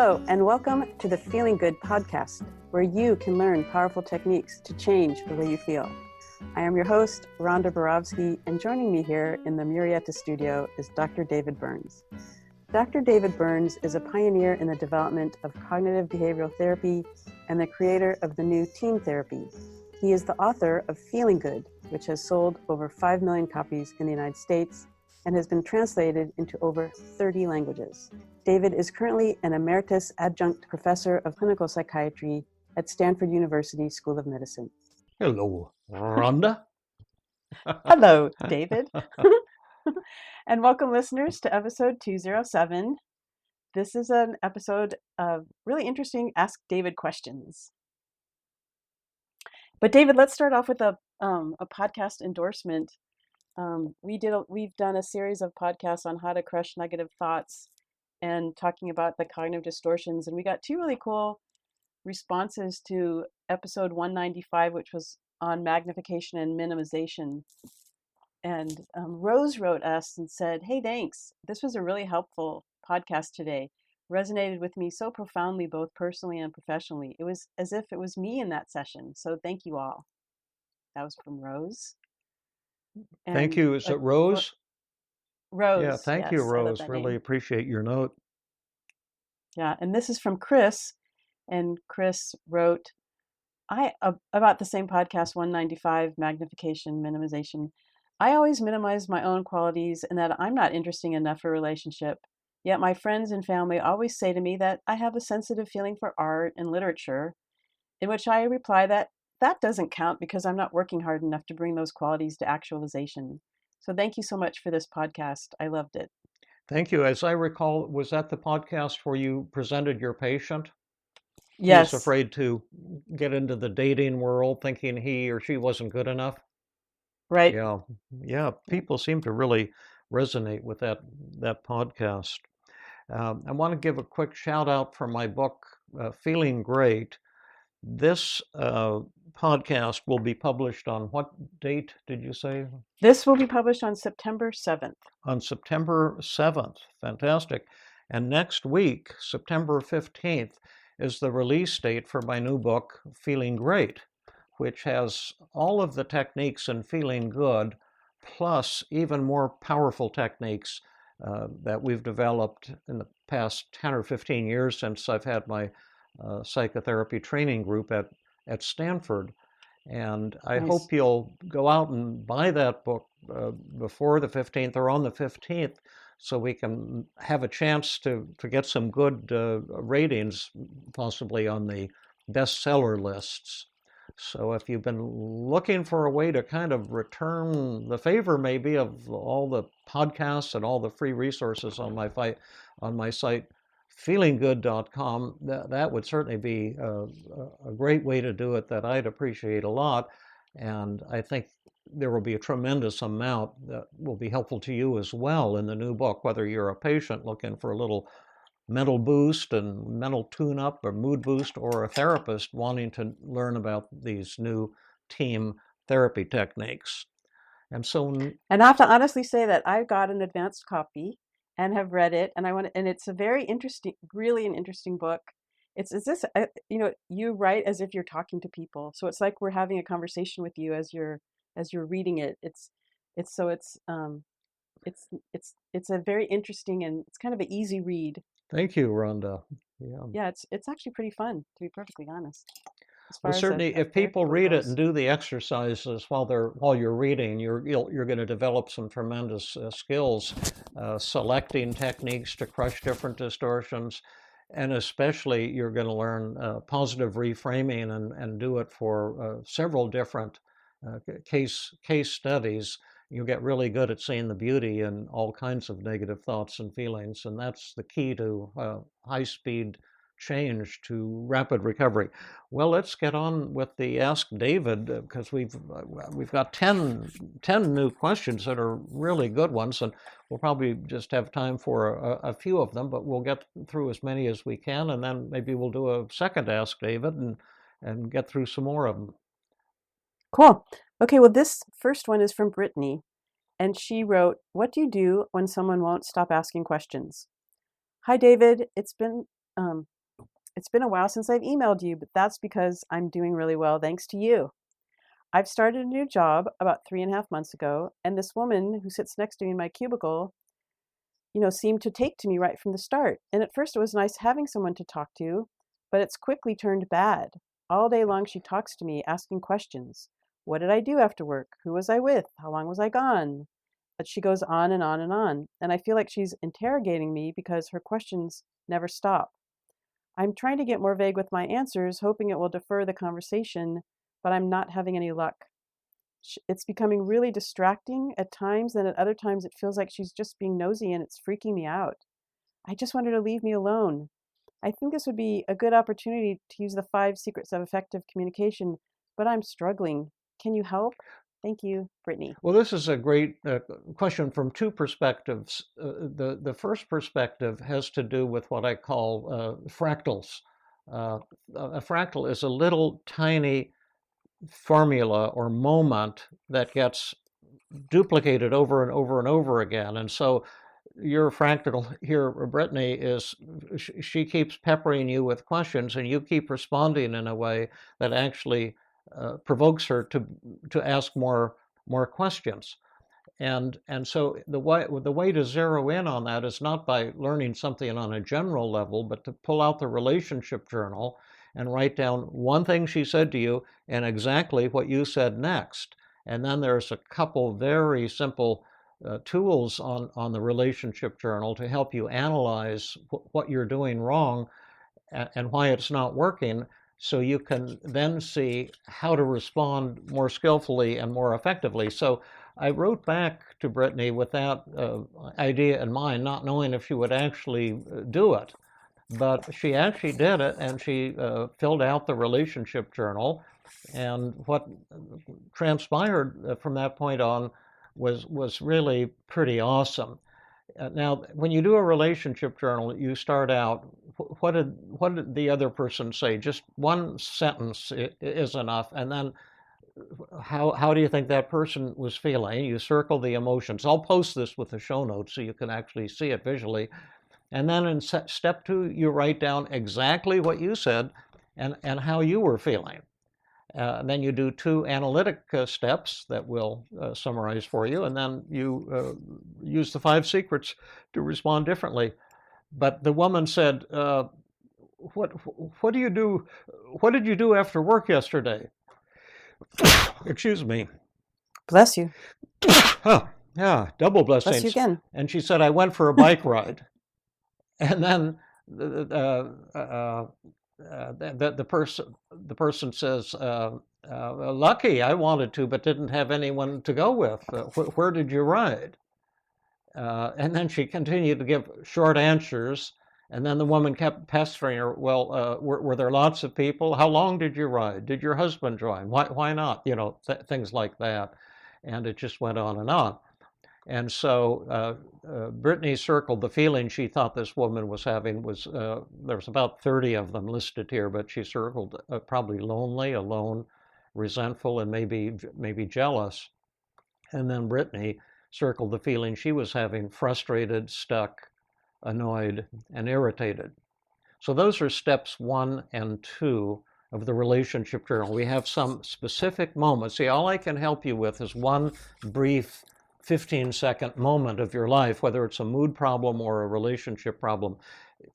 Hello, and welcome to the Feeling Good podcast, where you can learn powerful techniques to change the way you feel. I am your host, Rhonda, and joining me here in the Murrieta studio is Dr. David Burns. Dr. David Burns is a pioneer in the development of cognitive behavioral therapy and the creator of the new team therapy. He is the author of Feeling Good, which has sold over 5 million copies in the United States and has been translated into over 30 languages. David is currently an emeritus adjunct professor of clinical psychiatry at Stanford University School of Medicine. Hello, Ronda. Hello, David. And welcome, listeners, to episode 207. This is an episode of really interesting Ask David questions. But David, let's start off with a podcast endorsement. We've done a series of podcasts on how to crush negative thoughts and talking about the cognitive distortions, and we got 2 really cool responses to episode 195, which was on magnification and minimization. And Rose wrote us and said, "Hey, thanks. This was a really helpful podcast today. Resonated with me so profoundly, both personally and professionally. It was as if it was me in that session. So thank you all." That was from Rose. Thank you. Is it Rose? Rose. Yeah, thank you, Yes, I love Rose. that Really name. appreciate your note. Yeah, and this is from Chris. And Chris wrote, about the same podcast, 195, magnification, minimization. I always minimize my own qualities and that I'm not interesting enough for a relationship. Yet my friends and family always say to me that I have a sensitive feeling for art and literature, in which I reply that doesn't count because I'm not working hard enough to bring those qualities to actualization. So thank you so much for this podcast. I loved it. Thank you. As I recall, was that the podcast where you presented your patient? Yes. He was afraid to get into the dating world, thinking he or she wasn't good enough. Right. Yeah. People seem to really resonate with that podcast. I want to give a quick shout out for my book, Feeling Great. This podcast will be published on what date did you say? This will be published on September 7th. On September 7th. Fantastic. And next week, September 15th, is the release date for my new book, Feeling Great, which has all of the techniques in feeling good, plus even more powerful techniques that we've developed in the past 10 or 15 years since I've had my psychotherapy training group at Stanford. And I Nice. hope you'll go out and buy that book before the 15th or on the 15th so we can have a chance to get some good ratings, possibly on the bestseller lists. So if you've been looking for a way to kind of return the favor maybe of all the podcasts and all the free resources on my site, feelinggood.com, that would certainly be a great way to do it that I'd appreciate a lot. And I think there will be a tremendous amount that will be helpful to you as well in the new book, whether you're a patient looking for a little mental boost and mental tune-up or mood boost, or a therapist wanting to learn about these new team therapy techniques. And I have to honestly say that I've got an advanced copy and have read it, and it's a very interesting, really an interesting book. You write as if you're talking to people, so it's like we're having a conversation with you as you're reading it. It's a very interesting, and it's kind of an easy read. Thank you, Rhonda. Yeah, it's actually pretty fun, to be perfectly honest. Well, certainly, if people read it and do the exercises while you're reading, you're going to develop some tremendous skills, selecting techniques to crush different distortions, and especially you're going to learn positive reframing and do it for several different case studies. You'll get really good at seeing the beauty in all kinds of negative thoughts and feelings, and that's the key to high-speed change to rapid recovery. Well, let's get on with the Ask David, because we've got 10 new questions that are really good ones, and we'll probably just have time for a few of them, but we'll get through as many as we can, and then maybe we'll do a second Ask David and get through some more of them. Cool. Okay, well, this first one is from Brittany, and she wrote, "What do you do when someone won't stop asking questions?" Hi, David. It's been It's been a while since I've emailed you, but that's because I'm doing really well thanks to you. I've started a new job about 3.5 months ago, and this woman who sits next to me in my cubicle, seemed to take to me right from the start. And at first it was nice having someone to talk to, but it's quickly turned bad. All day long she talks to me, asking questions. What did I do after work? Who was I with? How long was I gone? But she goes on and on and on, and I feel like she's interrogating me because her questions never stop. I'm trying to get more vague with my answers, hoping it will defer the conversation, but I'm not having any luck. It's becoming really distracting at times, and at other times it feels like she's just being nosy and it's freaking me out. I just want her to leave me alone. I think this would be a good opportunity to use the 5 secrets of effective communication, but I'm struggling. Can you help? Thank you, Brittany. Well, this is a great question from 2 perspectives. The first perspective has to do with what I call fractals. A fractal is a little tiny formula or moment that gets duplicated over and over and over again. And so your fractal here, Brittany, is she keeps peppering you with questions, and you keep responding in a way that actually provokes her to ask more questions. And so the way to zero in on that is not by learning something on a general level, but to pull out the relationship journal and write down one thing she said to you and exactly what you said next. And then there's a couple very simple tools on the relationship journal to help you analyze what you're doing wrong and why it's not working, so you can then see how to respond more skillfully and more effectively. So I wrote back to Brittany with that idea in mind, not knowing if she would actually do it. But she actually did it, and she filled out the relationship journal. And what transpired from that point on was really pretty awesome. Now, when you do a relationship journal, you start out, what did the other person say? Just one sentence is enough. And then how do you think that person was feeling? You circle the emotions. I'll post this with the show notes so you can actually see it visually. And then in step 2, you write down exactly what you said and how you were feeling. And then you do 2 analytic steps that we'll summarize for you, and then you use the 5 secrets to respond differently. But the woman said, "What do you do? What did you do after work yesterday?" Excuse me. Bless you. Oh, yeah, double blessings. Bless you again. And she said, "I went for a bike ride." And then the person says, "Lucky, I wanted to, but didn't have anyone to go with. Where did you ride?" And then she continued to give short answers. And then the woman kept pestering her. "Well, were there lots of people? How long did you ride? Did your husband join? Why not? Things like that." And it just went on and on. And so Brittany circled the feeling she thought this woman was having. There was about 30 of them listed here, but she circled probably lonely, alone, resentful, and maybe jealous. And then Brittany circled the feeling she was having: frustrated, stuck, annoyed, and irritated. So those are steps 1 and 2 of the relationship journal. We have some specific moments. See, all I can help you with is one brief 15-second moment of your life, whether it's a mood problem or a relationship problem.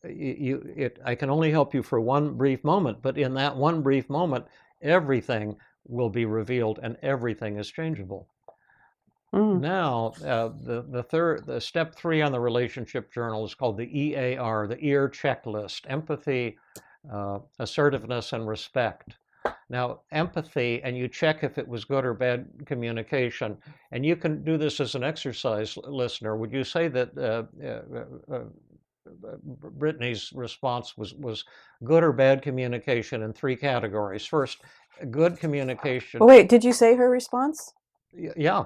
I can only help you for one brief moment, but in that one brief moment, everything will be revealed and everything is changeable. Now, the step 3 on the relationship journal is called the EAR, the EAR checklist: empathy, assertiveness, and respect. Now, empathy, and you check if it was good or bad communication. And you can do this as an exercise, listener. Would you say that Brittany's response was good or bad communication in 3 categories? First, good communication. Oh, wait, did you say her response? Yeah.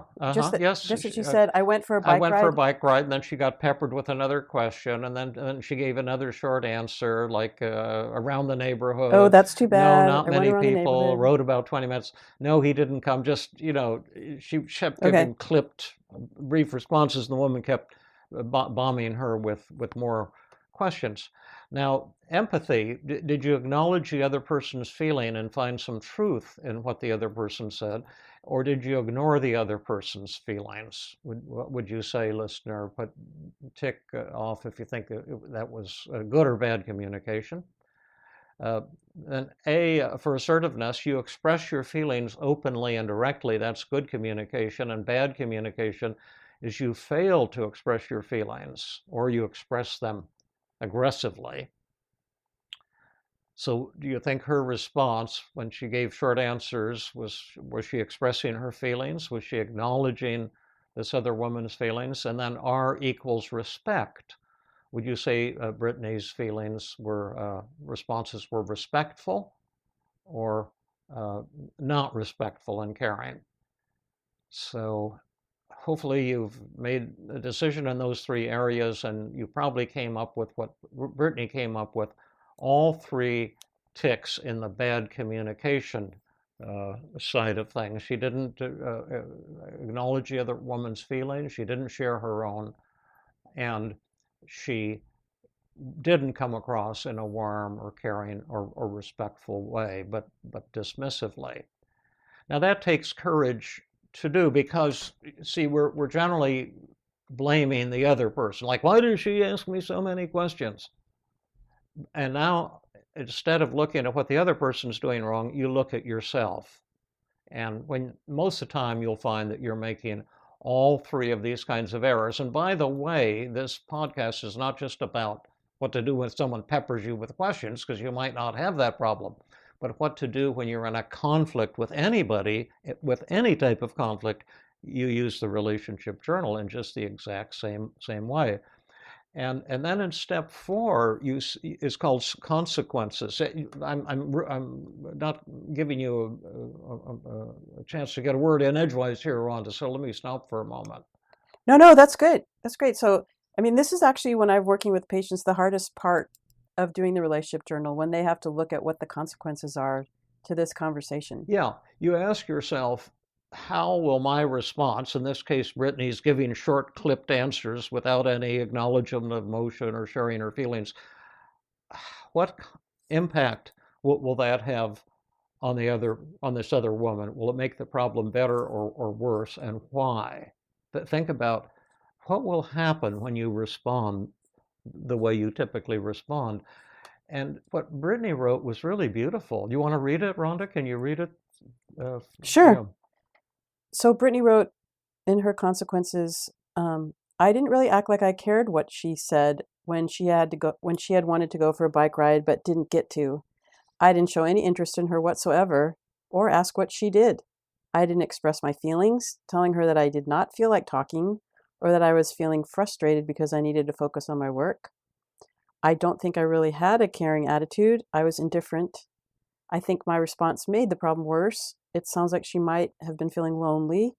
Yes. Just as you said, I went for a bike ride. I went for a bike ride, and then she got peppered with another question, and then she gave another short answer, like around the neighborhood. Oh, that's too bad. No, not many people. Rode about 20 minutes. No, he didn't come. Just, she kept giving clipped, brief responses, and the woman kept bombing her with more questions. Now, empathy, did you acknowledge the other person's feeling and find some truth in what the other person said? Or did you ignore the other person's feelings? What would you say, listener? Tick off if you think that was good or bad communication. Then A, for assertiveness, you express your feelings openly and directly. That's good communication. And bad communication is you fail to express your feelings or you express them aggressively. So do you think her response when she gave short answers was she expressing her feelings? Was she acknowledging this other woman's feelings? And then R equals respect. Would you say Brittany's feelings were responses were respectful or not respectful and caring? So hopefully you've made a decision in those three areas, and you probably came up with what Brittany came up with, all three ticks in the bad communication side of things. She didn't acknowledge the other woman's feelings. She didn't share her own. And she didn't come across in a warm or caring or respectful way, but dismissively. Now that takes courage to do because, see, we're generally blaming the other person. Like, why did she ask me so many questions? And now, instead of looking at what the other person's doing wrong, you look at yourself. And most of the time, you'll find that you're making all three of these kinds of errors. And by the way, this podcast is not just about what to do when someone peppers you with questions, because you might not have that problem, but what to do when you're in a conflict with anybody, with any type of conflict. You use the relationship journal in just the exact same way. And then in step 4 is called consequences. I'm not giving you a chance to get a word in edgewise here, Rhonda, so let me stop for a moment. No, that's good. That's great. So, I mean, this is actually, when I'm working with patients, the hardest part of doing the relationship journal, when they have to look at what the consequences are to this conversation. Yeah, you ask yourself, how will my response, in this case, Brittany's giving short, clipped answers without any acknowledgement of emotion or sharing her feelings, what impact will that have on this other woman? Will it make the problem better or worse, and why? But think about what will happen when you respond the way you typically respond. And what Brittany wrote was really beautiful. Do you want to read it, Rhonda? Can you read it? Sure. Yeah. So Brittany wrote in her consequences, I didn't really act like I cared what she said when she had wanted to go for a bike ride but didn't get to. I didn't show any interest in her whatsoever or ask what she did. I didn't express my feelings, telling her that I did not feel like talking or that I was feeling frustrated because I needed to focus on my work. I don't think I really had a caring attitude. I was indifferent. I think my response made the problem worse. It sounds like she might have been feeling lonely.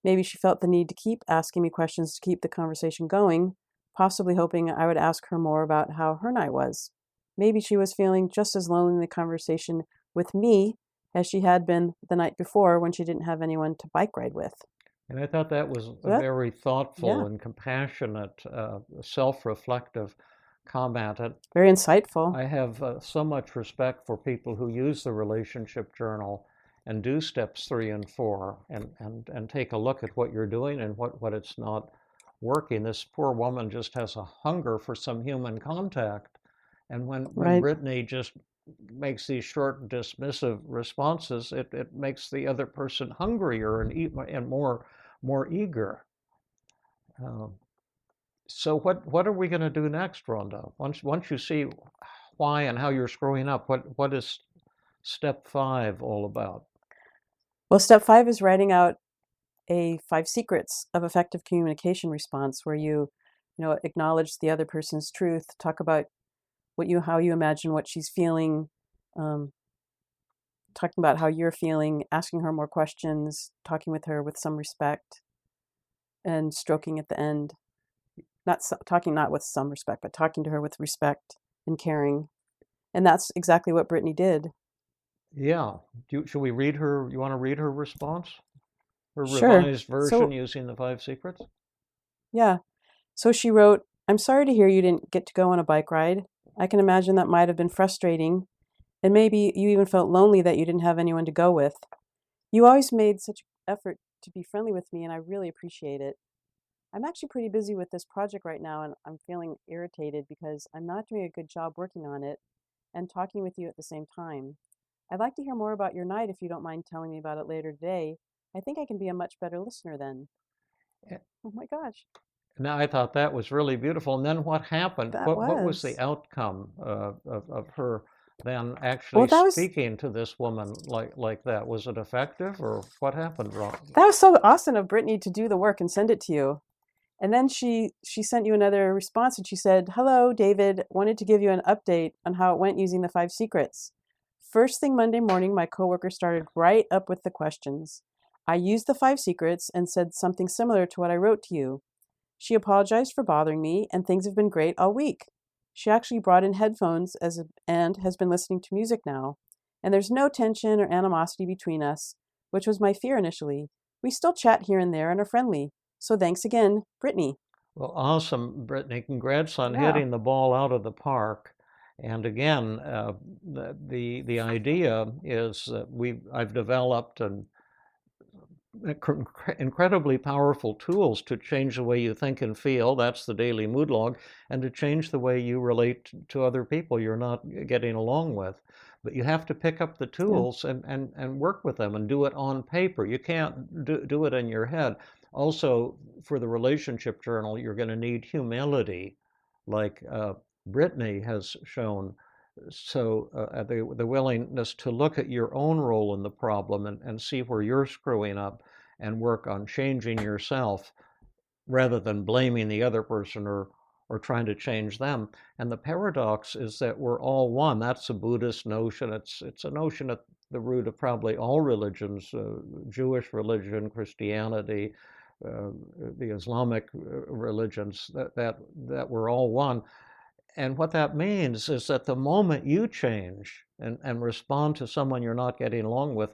Maybe she felt the need to keep asking me questions to keep the conversation going, possibly hoping I would ask her more about how her night was. Maybe she was feeling just as lonely in the conversation with me as she had been the night before when she didn't have anyone to bike ride with. And I thought that was a very thoughtful Yeah. and compassionate, self-reflective comment. Very insightful. I have so much respect for people who use the relationship journal and do steps 3 and 4 and take a look at what you're doing and what it's not working. This poor woman just has a hunger for some human contact. And when Right. Brittany just makes these short dismissive responses, it makes the other person hungrier and more eager. So what are we going to do next, Rhonda? Once you see why and how you're screwing up, what is step 5 all about? Well, step 5 is writing out a 5 secrets of effective communication response, where you acknowledge the other person's truth, talk about how you imagine what she's feeling, talking about how you're feeling, asking her more questions, talking with her with some respect, and stroking at the end. Not with some respect, but talking to her with respect and caring. And that's exactly what Brittany did. Yeah. Should we read her? You want to read her response? Her Sure. revised version using the 5 secrets? Yeah. So she wrote, I'm sorry to hear you didn't get to go on a bike ride. I can imagine that might have been frustrating, and maybe you even felt lonely that you didn't have anyone to go with. You always made such effort to be friendly with me, and I really appreciate it. I'm actually pretty busy with this project right now, and I'm feeling irritated because I'm not doing a good job working on it and talking with you at the same time. I'd like to hear more about your night if you don't mind telling me about it later today. I think I can be a much better listener then. Eh, Oh my gosh, Now, I thought that was really beautiful. And then what happened? that What was the was. outcome of her then Well, actually that was speaking to this woman like that? Was it effective, or what happened, Ron? that was so awesome of Brittany to do the work and send it to you. And then she sent you another response and she said, "Hello, David. Wanted to give you an update on how it went using the 5 secrets. First thing Monday morning, my coworker started right up with the questions. I used the 5 secrets and said something similar to what I wrote to you. She apologized for bothering me, and things have been great all week. She actually brought in headphones and has been listening to music now. And there's no tension or animosity between us, which was my fear initially. We still chat here and there and are friendly. So thanks again, Brittany." Well, awesome, Brittany. Congrats on Yeah. hitting the ball out of the park. And again, the idea is that I've developed an incredibly powerful tools to change the way you think and feel. That's the daily mood log, and to change the way you relate to other people you're not getting along with. But you have to pick up the Yeah. tools and work with them and do it on paper. You can't do it in your head. Also, for the relationship journal, you're going to need humility, like Brittany has shown. So the willingness to look at your own role in the problem and see where you're screwing up and work on changing yourself rather than blaming the other person or trying to change them. And the paradox is that we're all one. That's a Buddhist notion. It's a notion at the root of probably all religions, Jewish religion, Christianity, uh, the Islamic religions, that we're all one. And what that means is that the moment you change and respond to someone you're not getting along with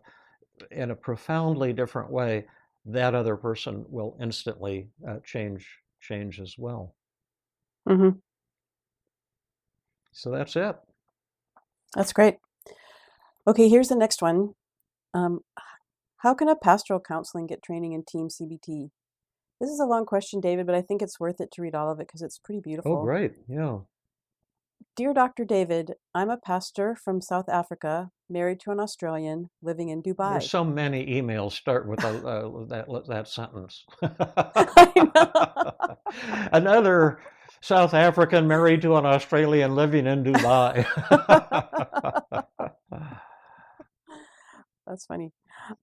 in a profoundly different way, that other person will instantly change as well. Mm-hmm. So that's it. That's great. Okay, here's the next one. Um, how can a pastoral counseling get training in Team CBT? This is a long question, David, but I think it's worth it to read all of it because it's pretty Oh, beautiful. great. Yeah. Dear Dr. David, I'm a pastor from South Africa, married to an Australian, living in There's Dubai. so many emails start with that sentence. I know. Another South African married to an Australian living in Dubai. That's funny.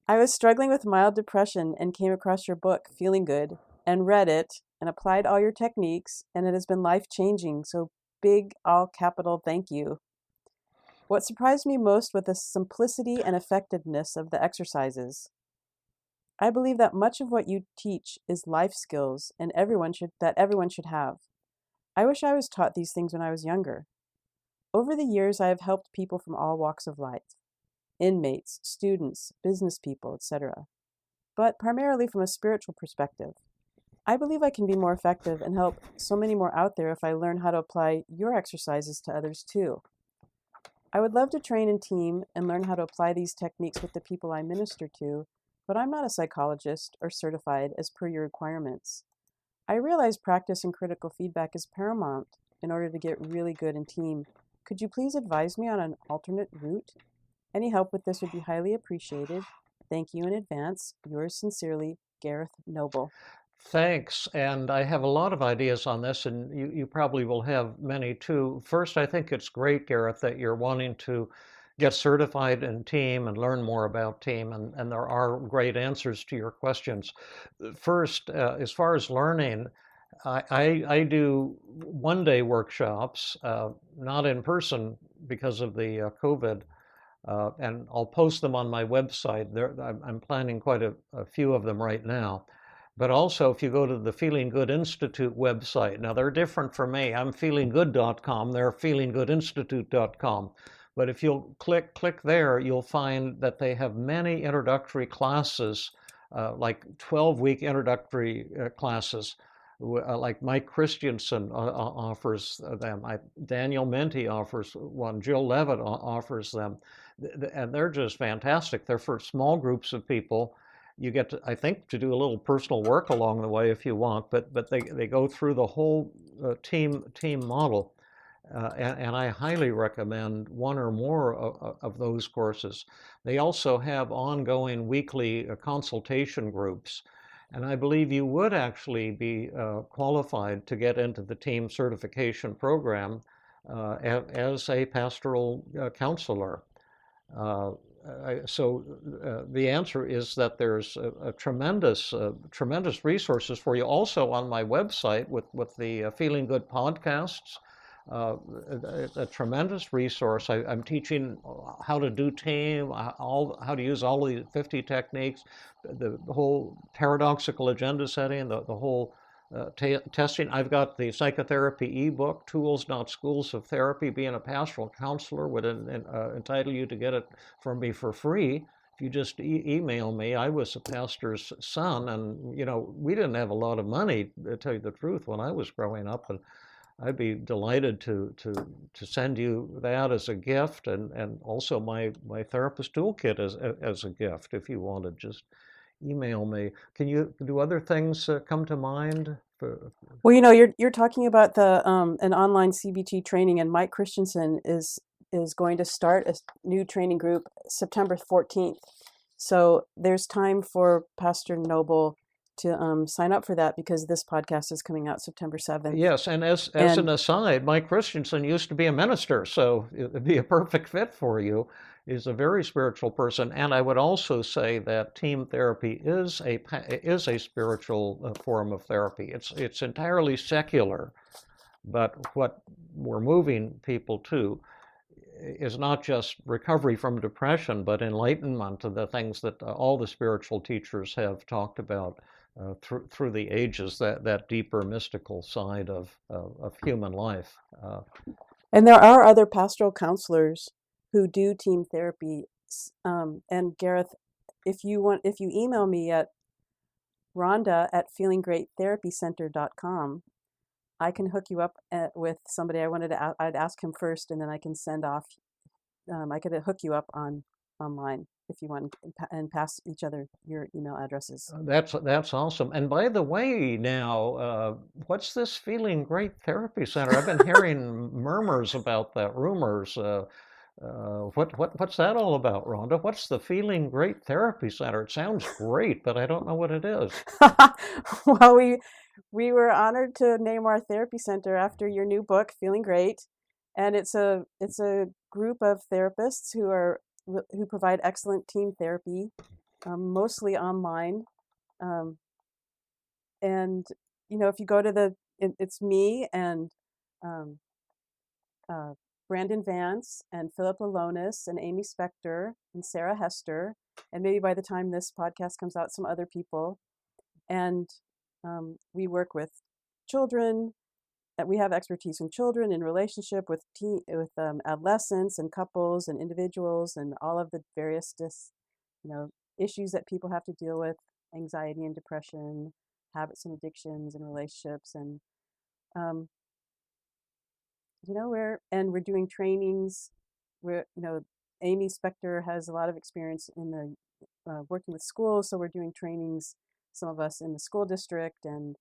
I was struggling with mild depression and came across your book, Feeling Good, and read it and applied all your techniques, and it has been life changing. So, big, all capital thank you. What surprised me most was the simplicity and effectiveness of the exercises. I believe that much of what you teach is life skills and everyone should have. I wish I was taught these things when I was younger. Over the years, I have helped people from all walks of life, inmates, students, business people, etc., but primarily from a spiritual perspective. I believe I can be more effective and help so many more out there if I learn how to apply your exercises to others too. I would love to train in team and learn how to apply these techniques with the people I minister to, but I'm not a psychologist or certified as per your requirements. I realize practice and critical feedback is paramount in order to get really good in team. Could you please advise me on an alternate route? Any help with this would be highly appreciated. Thank you in advance. Yours sincerely, Gareth Noble. Thanks. And I have a lot of ideas on this, and you probably will have many too. First, I think it's great, Gareth, that you're wanting to get certified in team and learn more about team, and there are great answers to your questions. First, as far as learning, I do one-day workshops, not in person because of the COVID, and I'll post them on my website. I'm planning quite a few of them right now. But also, if you go to the Feeling Good Institute website, now they're different for me. I'm feelinggood.com, they're feelinggoodinstitute.com. But if you'll click there, you'll find that they have many introductory classes, like 12-week introductory classes Like Mike Christensen offers them. Daniel Minty offers one. Jill Levitt offers them. And they're just fantastic. They're for small groups of people. You get to, I think, to do a little personal work along the way if you want, but they go through the whole team model. And I highly recommend one or more of those courses. They also have ongoing weekly consultation groups. And I believe you would actually be qualified to get into the team certification program as a pastoral counselor. Uh, the answer is that there's a tremendous resources for you. Also on my website with the Feeling Good podcasts, a tremendous resource. I'm teaching how to do team, how to use all the 50 techniques, the whole paradoxical agenda setting, the whole testing. I've got the psychotherapy ebook, Tools Not Schools of Therapy. Being a pastoral counselor would entitle you to get it from me for free. If you just email me. I was a pastor's son, and we didn't have a lot of money, to tell you the truth, when I was growing up. And I'd be delighted to send you that as a gift, and also my therapist toolkit as a gift if you want to just email me. Can you do other things come to mind? Well, you're talking about the an online CBT training, and Mike Christensen is going to start a new training group September 14th. So there's time for Pastor Noble to sign up for that, because this podcast is coming out September 7th. Yes, and as an aside, Mike Christensen used to be a minister, so it'd be a perfect fit for you. He's a very spiritual person, and I would also say that team therapy is a spiritual form of therapy. It's entirely secular, but what we're moving people to is not just recovery from depression, but enlightenment of the things that all the spiritual teachers have talked about through the ages, that deeper mystical side of human life. And there are other pastoral counselors who do team therapy. And Gareth, if you email me at Rhonda at feelinggreattherapycenter.com, I can hook you up with somebody. I'd ask him first, and then I can send off. I could hook you up online if you want, and pass each other your email addresses. That's awesome. And by the way, now, what's this Feeling Great Therapy Center? I've been hearing murmurs about that, rumors. What's that all about, Rhonda? What's the Feeling Great Therapy Center? It sounds great, but I don't know what it is. Well, we were honored to name our therapy center after your new book, Feeling Great, and it's a group of therapists who provide excellent team therapy, mostly online. And if you go to it's me and Brandon Vance and Philip Alonis and Amy Spector and Sarah Hester, and maybe by the time this podcast comes out, some other people. And we work with children. We have expertise in children, in relationship with adolescents and couples and individuals, and all of the various issues that people have to deal with: anxiety and depression, habits and addictions, and relationships. And we're doing trainings. Amy Spector has a lot of experience in the working with schools, so we're doing trainings. Some of us in the school district, and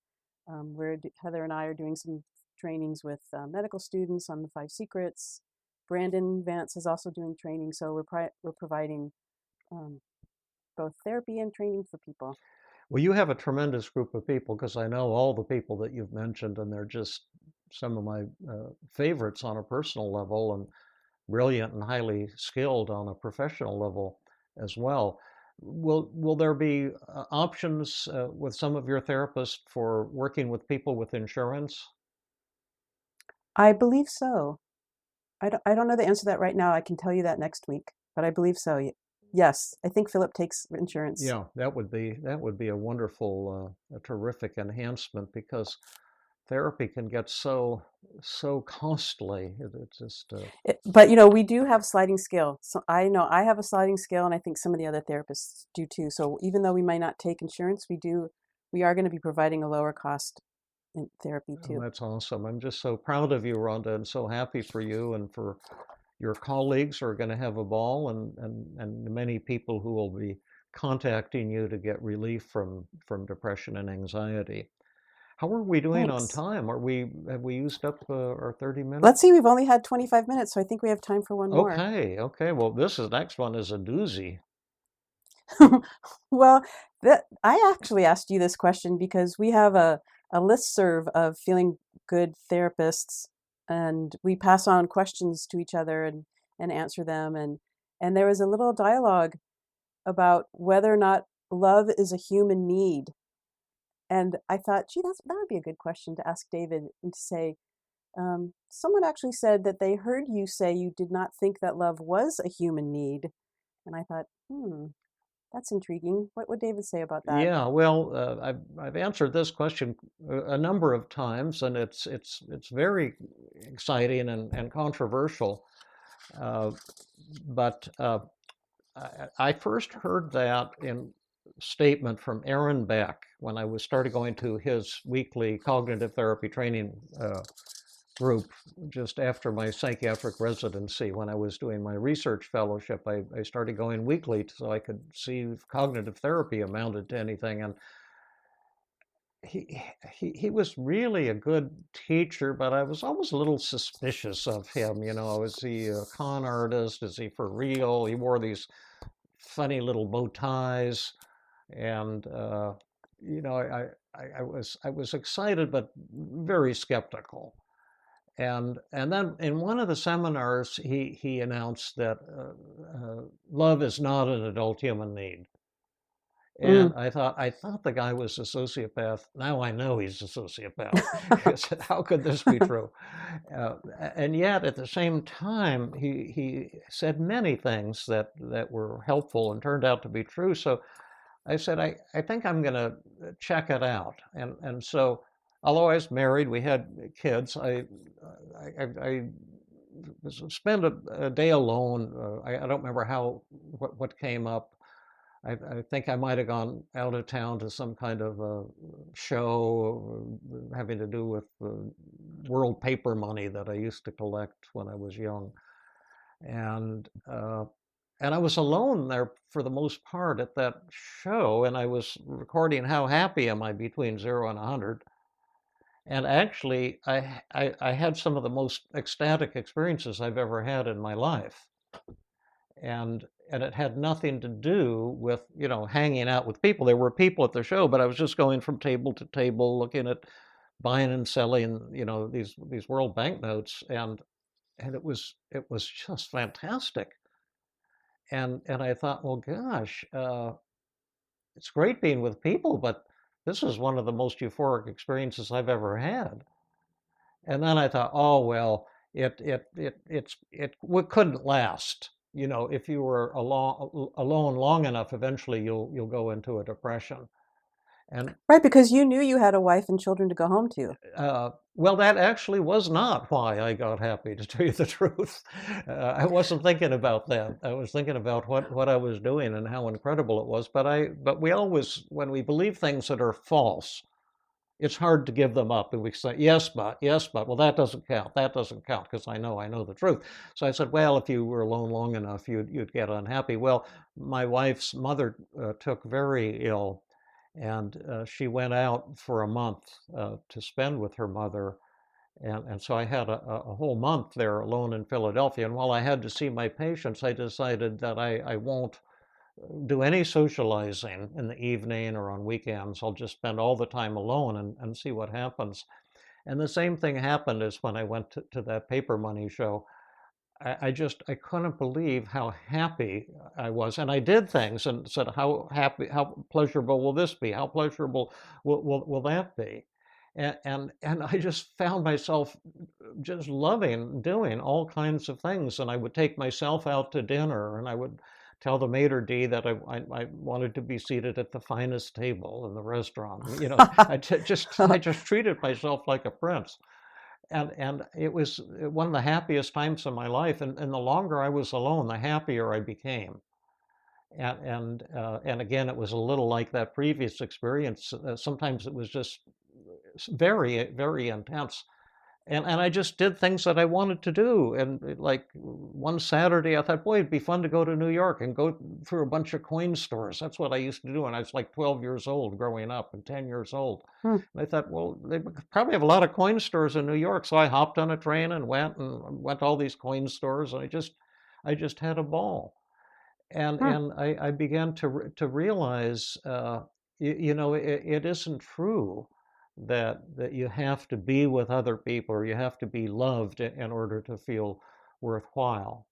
Heather and I are doing some trainings with medical students on the 5 secrets. Brandon Vance is also doing training, so we're providing both therapy and training for people. Well, you have a tremendous group of people, because I know all the people that you've mentioned, and they're just some of my favorites on a personal level, and brilliant and highly skilled on a professional level as well. Will there be options with some of your therapists for working with people with insurance? I believe so. I don't know the answer to that right now. I can tell you that next week, but I believe so. Yes, I think Philip takes insurance. Yeah, that would be a wonderful, a terrific enhancement, because therapy can get so costly. It's just. But we do have sliding scale. So I know I have a sliding scale, and I think some of the other therapists do too. So even though we might not take insurance, we are going to be providing a lower cost therapy Oh, too. that's awesome. I'm just so proud of you, Rhonda, and so happy for you and for your colleagues who are going to have a ball, and the many people who will be contacting you to get relief from depression and anxiety. How are we doing on Thanks. time? Have we used up our 30 Let's minutes? see, we've only had 25 minutes, so I think we have time for one more. Okay, okay. Well, next one is a doozy. Well, I actually asked you this question because we have a listserv of feeling good therapists, and we pass on questions to each other and answer them. And there was a little dialogue about whether or not love is a human need. And I thought, gee, that would be a good question to ask David and to say, someone actually said that they heard you say you did not think that love was a human need. And I thought, that's intriguing. What would David say about that? Yeah, well, I've answered this question a number of times, and it's very exciting and controversial. Uh, but I first heard that in statement from Aaron Beck when I was started going to his weekly cognitive therapy training group just after my psychiatric residency. When I was doing my research fellowship, I started going weekly so I could see if cognitive therapy amounted to anything. And he was really a good teacher, but I was always a little suspicious of him. You know, is he a con artist? Is he for real? He wore these funny little bow ties, and you know, I was excited but very skeptical. And then in one of the seminars, he announced that love is not an adult human need. And Mm. I thought the guy was a sociopath. Now I know he's a sociopath. How could this be true? And yet, at the same time, he said many things that were helpful and turned out to be true. So I said, I think I'm going to check it out. And so, although I was married, we had kids. I spent a day alone. I don't remember what came up. I think I might have gone out of town to some kind of a show having to do with world paper money that I used to collect when I was young, and uh, and I was alone there for the most part at that show, and I was recording how happy am I between 0 and 100. And actually, I had some of the most ecstatic experiences I've ever had in my life, and it had nothing to do with, you know, hanging out with people. There were people at the show, but I was just going from table to table, looking at buying and selling, you know, these world banknotes, and it was just fantastic. And I thought, well, gosh, it's great being with people, but this is one of the most euphoric experiences I've ever had. And then I thought, oh well, it couldn't last. You know, if you were alone long enough, eventually you'll go into a depression. And Right, because you knew you had a wife and children to go home to. well, that actually was not why I got happy, to tell you the truth. I wasn't thinking about that. I was thinking about what I was doing and how incredible it was. But we always, when we believe things that are false, it's hard to give them up. And we say, yes, but, well, that doesn't count. That doesn't count because I know the truth. So I said, well, if you were alone long enough, you'd get unhappy. Well, my wife's mother took very ill, and she went out for a month to spend with her mother. And so I had a whole month there alone in Philadelphia. And while I had to see my patients, I decided that I won't do any socializing in the evening or on weekends. I'll just spend all the time alone and see what happens. And the same thing happened as when I went to that paper money show. I couldn't believe how happy I was. And I did things and said, how happy, how pleasurable will this be? How pleasurable will that be? And I just found myself just loving doing all kinds of things. And I would take myself out to dinner, and I would tell the maitre d' that I wanted to be seated at the finest table in the restaurant. You know, I just treated myself like a prince. And it was one of the happiest times of my life. And the longer I was alone, the happier I became. And again, it was a little like that previous experience. Sometimes it was just very, very intense. And I just did things that I wanted to do. And like one Saturday, I thought, boy, it'd be fun to go to New York and go through a bunch of coin stores. That's what I used to do when I was like 12 years old growing up and 10 years old. Hmm. And I thought, well, they probably have a lot of coin stores in New York. So I hopped on a train and went to all these coin stores. And I just had a ball. And I began to realize, it isn't true that you have to be with other people or you have to be loved in order to feel worthwhile.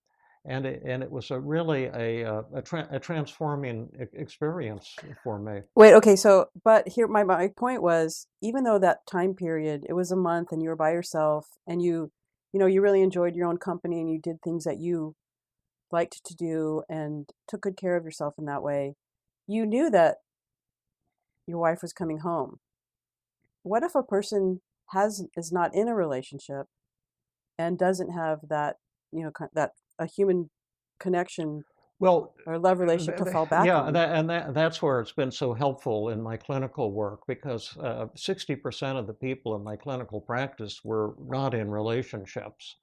And it was a transforming experience for me. Wait, okay, so, but here, my point was, even though that time period, it was a month and you were by yourself and you really enjoyed your own company and you did things that you liked to do and took good care of yourself in that way, you knew that your wife was coming home. What if a person is not in a relationship and doesn't have that, that a human connection, well, or love relationship to fall back on? That's where it's been so helpful in my clinical work, because 60% of the people in my clinical practice were not in relationships.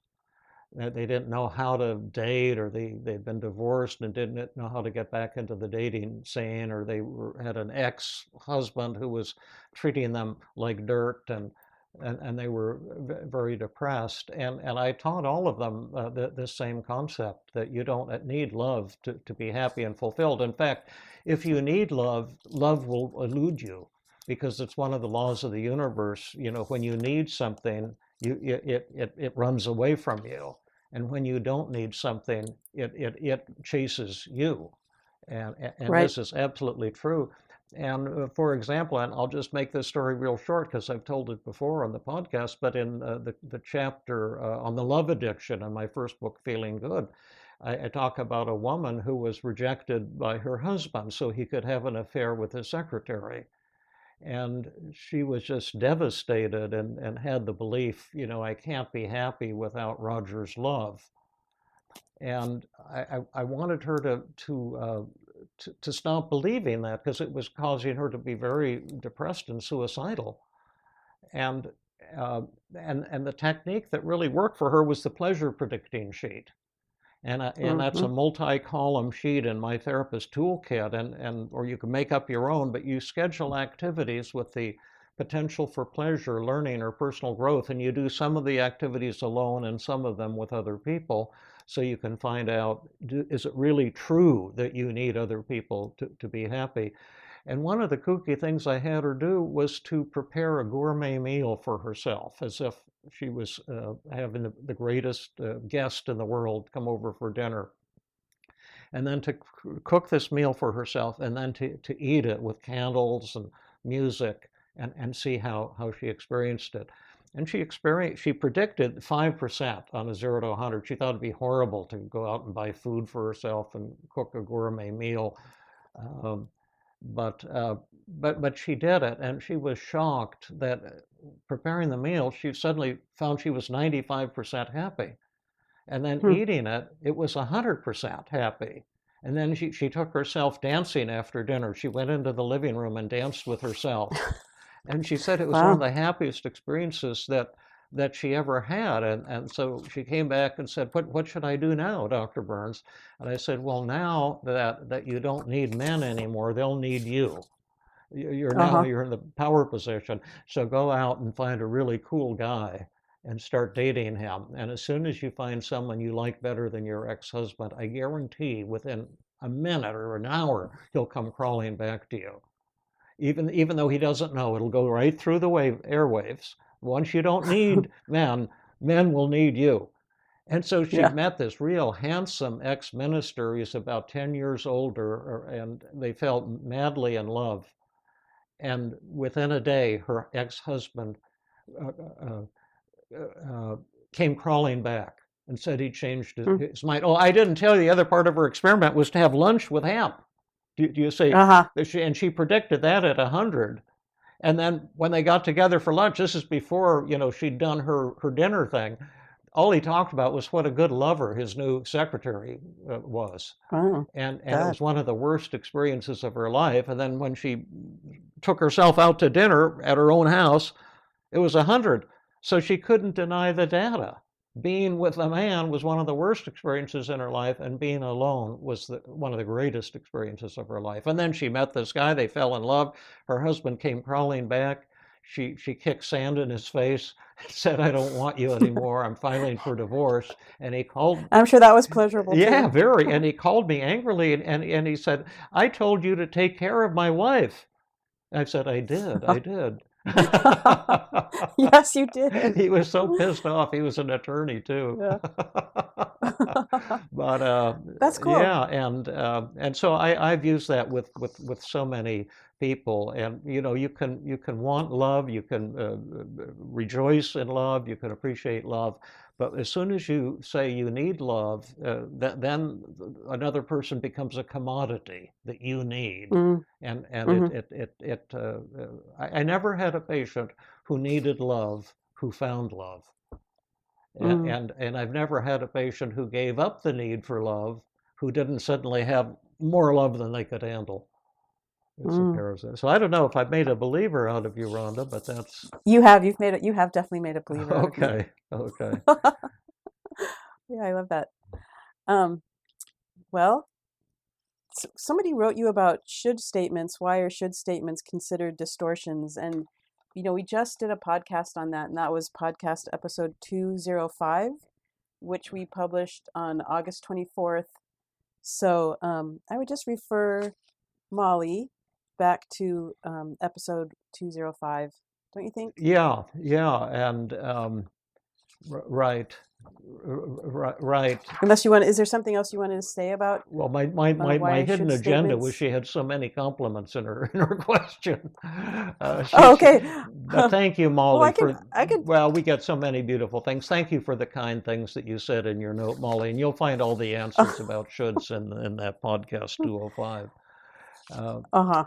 They didn't know how to date, or they'd been divorced and didn't know how to get back into the dating scene, or had an ex-husband who was treating them like dirt, and they were very depressed. And I taught all of them this same concept, that you don't need love to be happy and fulfilled. In fact, if you need love, love will elude you, because it's one of the laws of the universe. When you need something, it runs away from you. And when you don't need something, it chases you. And Right. This is absolutely true. And for example, and I'll just make this story real short because I've told it before on the podcast, but in the chapter on the love addiction in my first book, Feeling Good, I talk about a woman who was rejected by her husband so he could have an affair with his secretary. And she was just devastated and had the belief, I can't be happy without Roger's love. And I wanted her to stop believing that, because it was causing her to be very depressed and suicidal. And the technique that really worked for her was the pleasure predicting sheet. And that's a multi-column sheet in my therapist toolkit, or you can make up your own, but you schedule activities with the potential for pleasure, learning, or personal growth, and you do some of the activities alone and some of them with other people, so you can find out, is it really true that you need other people to be happy? And one of the kooky things I had her do was to prepare a gourmet meal for herself, as if she was having the greatest guest in the world come over for dinner. And then to cook this meal for herself, and then to eat it with candles and music, and see how she experienced it. And she predicted 5% on a 0 to 100. She thought it'd be horrible to go out and buy food for herself and cook a gourmet meal. But she did it, and she was shocked that preparing the meal, she suddenly found she was 95% happy. And then eating it, it was 100% happy. And then she took herself dancing after dinner. She went into the living room and danced with herself. And she said it was one of the happiest experiences that she ever had. And so she came back and said, what should I do now, Dr. Burns? And I said, well, now that you don't need men anymore, they'll need you. You're in the power position. So go out and find a really cool guy and start dating him. And as soon as you find someone you like better than your ex-husband, I guarantee within a minute or an hour, he'll come crawling back to you. Even though he doesn't know, it'll go right through the airwaves. Once you don't need men will need you. And so she met this real handsome ex-minister. He's about 10 years older, and they fell madly in love. And within a day, her ex-husband came crawling back and said he changed his mind. Oh, I didn't tell you the other part of her experiment was to have lunch with him. Do you see? And she predicted that at 100. And then when they got together for lunch, this is before, she'd done her dinner thing, all he talked about was what a good lover his new secretary was. And it was one of the worst experiences of her life. And then when she took herself out to dinner at her own house, It was 100. So she couldn't deny the data. Being with a man was one of the worst experiences in her life, and being alone was one of the greatest experiences of her life. And then she met this guy. They fell in love. Her husband came crawling back. She kicked sand in his face, said, "I don't want you anymore. I'm filing for divorce." And he called. I'm sure that was pleasurable Yeah, too. very. And he called me angrily, and he said, "I told you to take care of my wife." I said, "I did." Yes, you did. He was so pissed off. He was an attorney too. Yeah. But That's cool. yeah, and so I've used that with so many people, and you can want love, you can rejoice in love, you can appreciate love, but as soon as you say you need love, then another person becomes a commodity that you need, Mm. and Mm-hmm. I never had a patient who needed love who found love. Mm. And I've never had a patient who gave up the need for love who didn't suddenly have more love than they could handle. It's a Mm. parasite. So I don't know if I've made a believer out of you, Rhonda, but that's You have definitely made a believer out of me. okay. Yeah, I love that. Well, somebody wrote you about should statements. Why are should statements considered distortions? And we just did a podcast on that, and that was podcast episode 205, which we published on August 24th. So I would just refer Molly back to episode 205, don't you think? Yeah, and right, right. Unless you want, is there something else you wanted to say about Well, my why hidden should agenda was statements? she had so many compliments in her question. Oh, okay. But thank you, Well, Molly, I could. well, we get so many beautiful things. Thank you for the kind things that you said in your note, Molly, and you'll find all the answers about shoulds in that podcast 205. Uh-huh.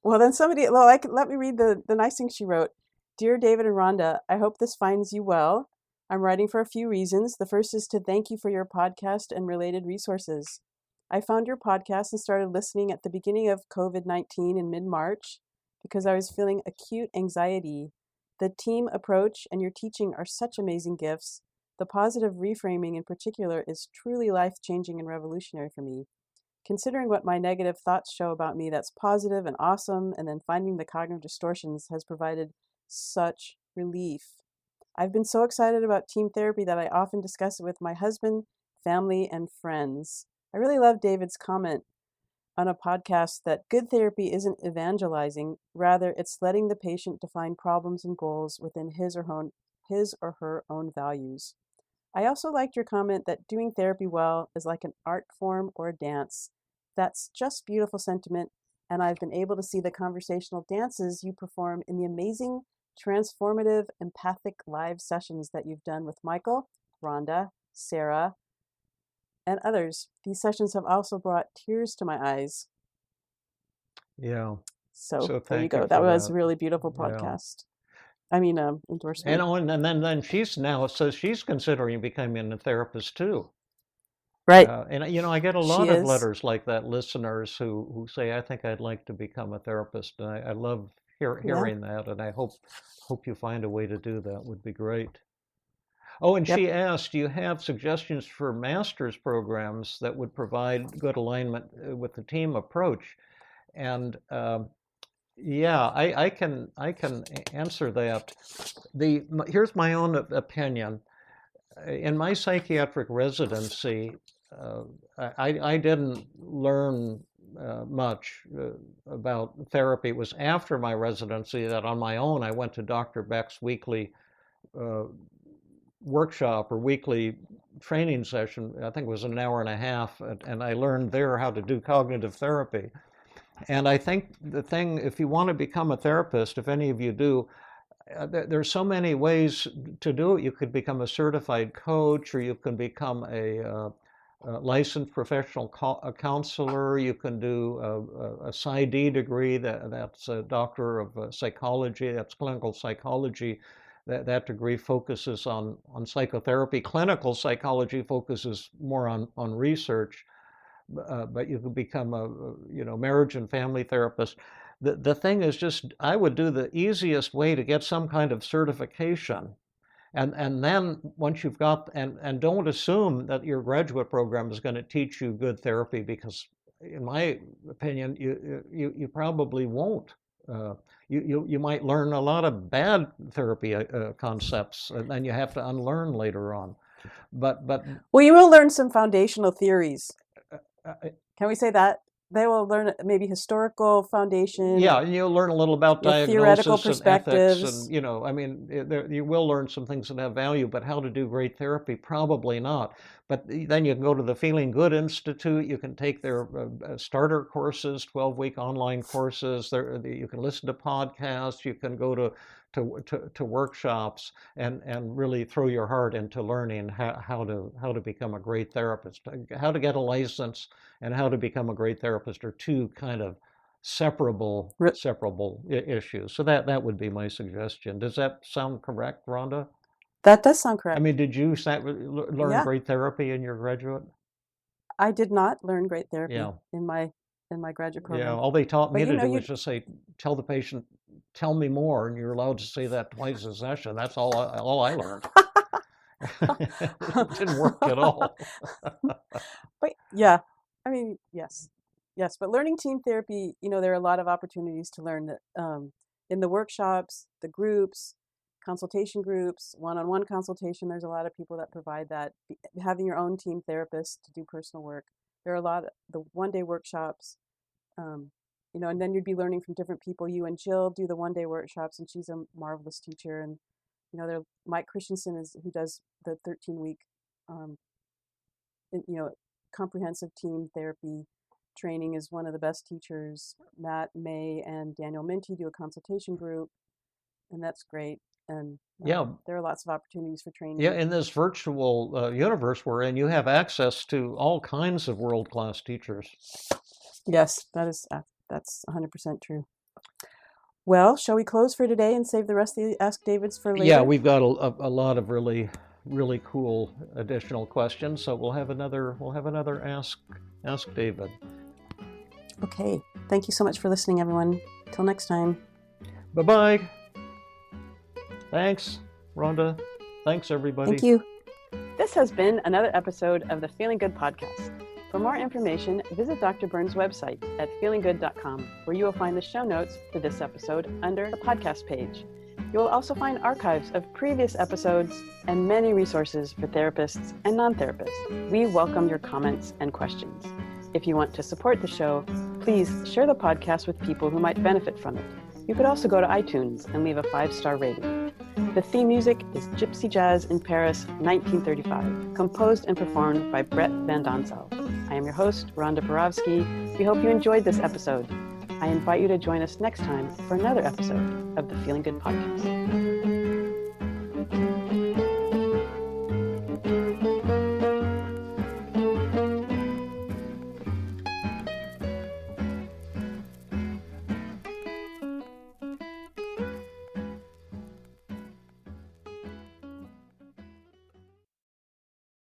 Well, then let me read the nice thing she wrote. Dear David and Rhonda, I hope this finds you well. I'm writing for a few reasons. The first is to thank you for your podcast and related resources. I found your podcast and started listening at the beginning of COVID-19 in mid-March because I was feeling acute anxiety. The team approach and your teaching are such amazing gifts. The positive reframing in particular is truly life-changing and revolutionary for me. Considering what my negative thoughts show about me that's positive and awesome, and then finding the cognitive distortions has provided such relief. I've been so excited about team therapy that I often discuss it with my husband, family, and friends. I really love David's comment on a podcast that good therapy isn't evangelizing, rather it's letting the patient define problems and goals within his or her own values. I also liked your comment that doing therapy well is like an art form or a dance. That's just beautiful sentiment, and I've been able to see the conversational dances you perform in the amazing, transformative, empathic live sessions that you've done with Michael, Rhonda, Sarah, and others. These sessions have also brought tears to my eyes. Yeah. So there you thank you go. That for was a that. really beautiful Yeah. podcast. I mean, endorsement. And then she's considering becoming a therapist too. Right. And I get a She lot of is. letters like that, listeners who say, "I think I'd like to become a therapist," and I love Yeah. hearing that, and I hope you find a way to do that. Would be great. Oh, and Yep. she asked, "Do you have suggestions for master's programs that would provide good alignment with the team approach?" And yeah, I can answer that. Here's my own opinion. In my psychiatric residency, I didn't learn much about therapy. It was after my residency that on my own I went to Dr. Beck's weekly workshop or weekly training session. I think it was an hour and a half, and I learned there how to do cognitive therapy. And I think the thing, if you want to become a therapist, if any of you do, there's so many ways to do it. You could become a certified coach, or you can become a licensed professional counselor. You can do a PsyD degree, that's a doctor of psychology, that's clinical psychology. That degree focuses on psychotherapy. Clinical psychology focuses more on research. But you could become a marriage and family therapist. the thing is just, I would do the easiest way to get some kind of certification. And then once you've got, and don't assume that your graduate program is going to teach you good therapy, because in my opinion, you probably won't. You might learn a lot of bad therapy concepts, and then you have to unlearn later on. But Well, you will learn some foundational theories. uh, Can we say that? They will learn maybe historical foundation. yeah, and you'll learn a little about theoretical diagnosis and ethics, perspectives. and I mean, you will learn some things that have value. But how to do great therapy, probably not. But then you can go to the Feeling Good Institute. You can take their starter courses, 12-week online courses. You can listen to podcasts. You can go to workshops and really throw your heart into learning how to become a great therapist. How to get a license and how to become a great therapist are two kind of separable issues. So that would be my suggestion. Does that sound correct, Rhonda? That does sound correct. I mean, did you learn Yeah. great therapy in your graduate? I did not learn great therapy Yeah. in my graduate program. Yeah, all they taught me But, to you know, do was just say, tell the patient, tell me more, and you're allowed to say that twice a session. That's all I learned. It didn't work at all. But yeah, I mean, yes. But learning team therapy, there are a lot of opportunities to learn that in the workshops, the groups, consultation groups, one-on-one consultation. There's a lot of people that provide that. Having your own team therapist to do personal work. There are a lot of the one-day workshops, and then you'd be learning from different people. You and Jill do the one-day workshops, and she's a marvelous teacher. And Mike Christensen who does the 13-week, comprehensive team therapy training, is one of the best teachers. Matt May and Daniel Minty do a consultation group, and that's great. And Yeah, there are lots of opportunities for training. yeah. In this virtual universe we're in, you have access to all kinds of world-class teachers. Yes, that's 100% true. Well, shall we close for today and save the rest of the Ask Davids for later? Yeah, we've got a lot of really cool additional questions, so we'll have another Ask David. Okay. Thank you so much for listening, everyone. Till next time. Bye-bye. Thanks, Rhonda. Thanks, everybody. Thank you. This has been another episode of the Feeling Good podcast. For more information, visit Dr. Burns' website at feelinggood.com, where you will find the show notes for this episode under the podcast page. You will also find archives of previous episodes and many resources for therapists and non-therapists. We welcome your comments and questions. If you want to support the show, please share the podcast with people who might benefit from it. You could also go to iTunes and leave a 5-star rating. The theme music is Gypsy Jazz in Paris, 1935, composed and performed by Brett Van Donsel. I am your host, Rhonda Borowski. We hope you enjoyed this episode. I invite you to join us next time for another episode of the Feeling Good podcast.